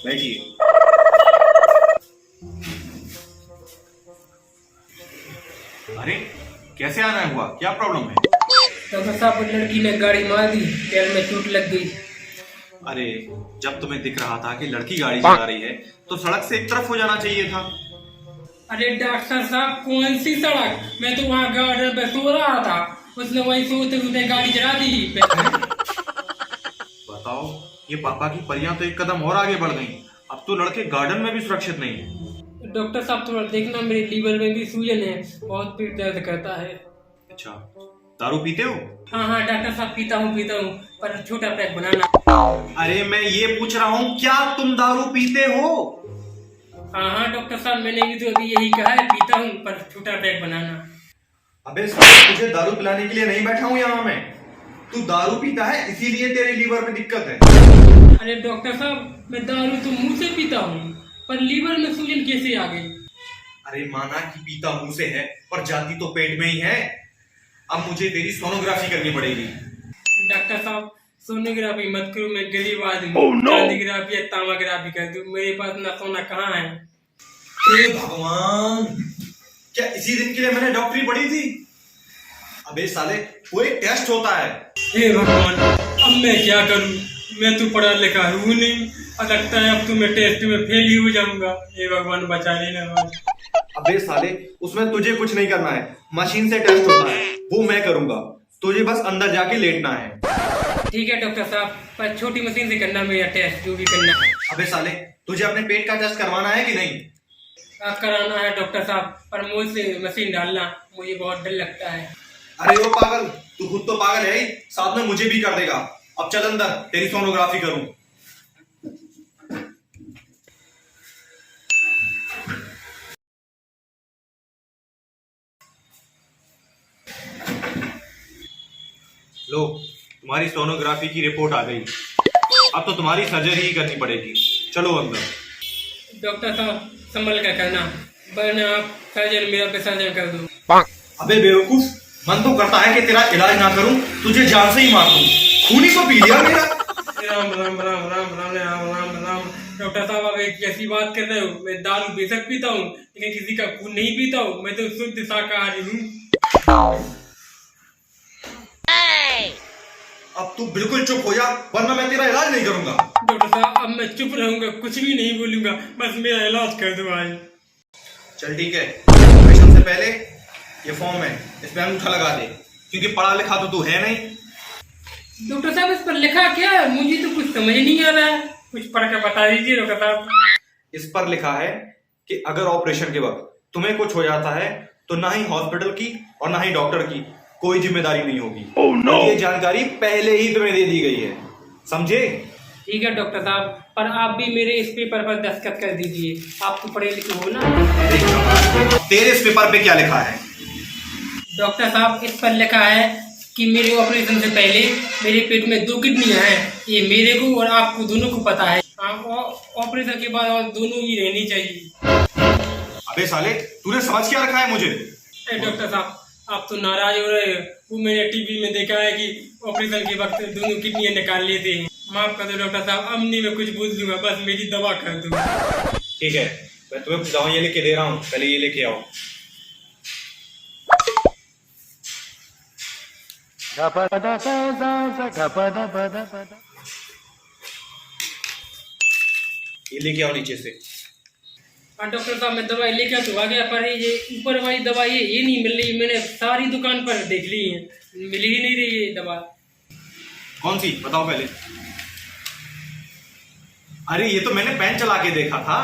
बैठिए। अरे कैसे आना हुआ, क्या प्रॉब्लम है? डॉक्टर साहब, लड़की ने गाड़ी मार दी, पैर में चोट लग गई। अरे जब तुम्हें दिख रहा था कि लड़की गाड़ी चला रही है तो सड़क से एक तरफ हो जाना चाहिए था। अरे डॉक्टर साहब, कौन सी सड़क? मैं तो वहाँ गार्डन पे सो रहा था, उसने वही सोते सोते गाड़ी चला दी। बताओ, ये पापा की परियां तो एक कदम और आगे बढ़ गई। अब तो लड़के गार्डन में भी सुरक्षित नहीं है। डॉक्टर साहब, थोड़ा देखना, मेरे लीवर में भी सूजन है, बहुत पेट दर्द करता है। अच्छा, दारू पीते हो? हाँ हाँ डॉक्टर साहब, पीता हूँ, पर छोटा पैक बनाना। अरे मैं ये पूछ रहा हूँ, क्या तुम दारू पीते हो? हाँ हाँ डॉक्टर साहब, मैंने भी तो अभी यही कहा है, पीता हूँ पर छोटा पैक बनाना। अबे साले, तुझे दारू पिलाने के लिए नहीं बैठा हूँ यहाँ मैं। तू दारू पीता है इसीलिए तेरे लीवर में दिक्कत है। अरे डॉक्टर साहब, मैं दारू तो मुंह से पीता हूँ, पर लीवर में सूजन कैसे आ गई? अरे माना कि पीता मुंह से है, पर जाती तो पेट में ही है। अब मुझे तेरी सोनोग्राफी करनी पड़ेगी। डॉक्टर साहब, सोनोग्राफी मत करो, मैं गरीब आदमी। चांदीग्राफी या तामाग्राफी कर दूं, मेरे पास ना सोना कहाँ है। हे भगवान, क्या इसी दिन के लिए मैंने डॉक्टरी पढ़ी थी? अबे साले, वो एक टेस्ट होता है। हे भगवान, अब मैं क्या करूं? मैं तो पढ़ा लिखा हूँ नहीं, और लगता है अब तो मैं टेस्ट में फेल ही हो जाऊंगा। हे भगवान, बचा लेना। अबे साले, उसमें तुझे कुछ नहीं करना है, मशीन से टेस्ट होता है, वो मैं करूंगा। तुझे बस अंदर जाके लेटना है। ठीक है डॉक्टर साहब, पर छोटी मशीन से करना मेरा टेस्ट, जो भी करना। अबे साले, तुझे अपने पेट का टेस्ट करवाना है कि नहीं? आप कराना है डॉक्टर साहब, पर मुंह से मशीन डालना मुझे बहुत डर लगता है। अरे ओ पागल, तू खुद तो पागल है ही, साथ में मुझे भी कर देगा। अब चल अंदर, तेरी सोनोग्राफी करूं। लो, तुम्हारी सोनोग्राफी की रिपोर्ट आ गई। अब तो तुम्हारी सर्जरी ही करनी पड़ेगी। चलो अंदर। डॉक्टर साहब, संभल कर करना, वरना आप सर्जन मेरा विसर्जन कर दो। अबे बेवकूफ, मन तो करता है कि तेरा इलाज ना करूं, तुझे जान से ही मार दूं। खून ही तो पी लिया मेरा। राम राम राम राम राम राम राम राम। डॉक्टर साहब, आप एक कैसी बात कर रहे हो? मैं दारू बेशक पीता हूँ, लेकिन किसी का खून नहीं पीता हूँ। मैं तो शुद्ध शाकाहारी हूँ। अब तू बिल्कुल चुप हो जा, वरना मैं तेरा इलाज नहीं करूंगा। डॉक्टर साहब, अब मैं चुप रहूंगा, कुछ भी नहीं बोलूंगा, बस मेरा इलाज कर दो आज। चल ठीक है, ऑपरेशन से पहले ये फॉर्म है, इस पे अंगूठा लगा दे, क्योंकि पढ़ा लिखा तो तू है नहीं। डॉक्टर साहब, इस पर लिखा क्या है? मुझे तो कुछ समझ नहीं आ रहा है, कुछ पढ़ के बता दीजिए डॉक्टर साहब। इस पर लिखा है कि अगर ऑपरेशन के वक्त तुम्हें कुछ हो जाता है तो ना ही हॉस्पिटल की और ना ही डॉक्टर की कोई जिम्मेदारी नहीं होगी। no! ये जानकारी पहले ही तुम्हें दे दी गई है, समझे? ठीक है डॉक्टर साहब, पर आप भी मेरे इस पेपर पर दस्तखत कर दीजिए, आप तो पढ़े लिखे हो ना। तेरे इस पेपर पे क्या लिखा है? डॉक्टर साहब, इस पर लिखा है कि मेरे ऑपरेशन से पहले मेरे पेट में 2 किडनियां हैं। ये मेरे को और आपको दोनों को पता है। ऑपरेशन के बाद और दोनों ही रहनी चाहिए। अबे साले, तूने समझ क्या रखा है मुझे? डॉक्टर साहब, आप तो नाराज हो रहे हो। वो मैंने टीवी में देखा है कि ऑपरेशन के वक्त दोनों किडनियां निकाल लेते हैं। माफ कर दो डॉक्टर साहब, अब नहीं मैं कुछ बोल दूंगा, बस मेरी दवा कर दो। ठीक है, मैं तुम्हें दवाइयाँ लिख के दे रहा हूँ, पहले ये लेके आओ। ये लेके आओ नीचे से। हाँ डॉक्टर साहब, मैं दवाई लेकर तो आ गया, पर ये ऊपर वाली दवाई ये नहीं मिल रही। मैंने सारी दुकान पर देख ली है, मिल ही नहीं रही ये दवा। कौन सी बताओ पहले? अरे ये तो मैंने पेन चला के देखा था।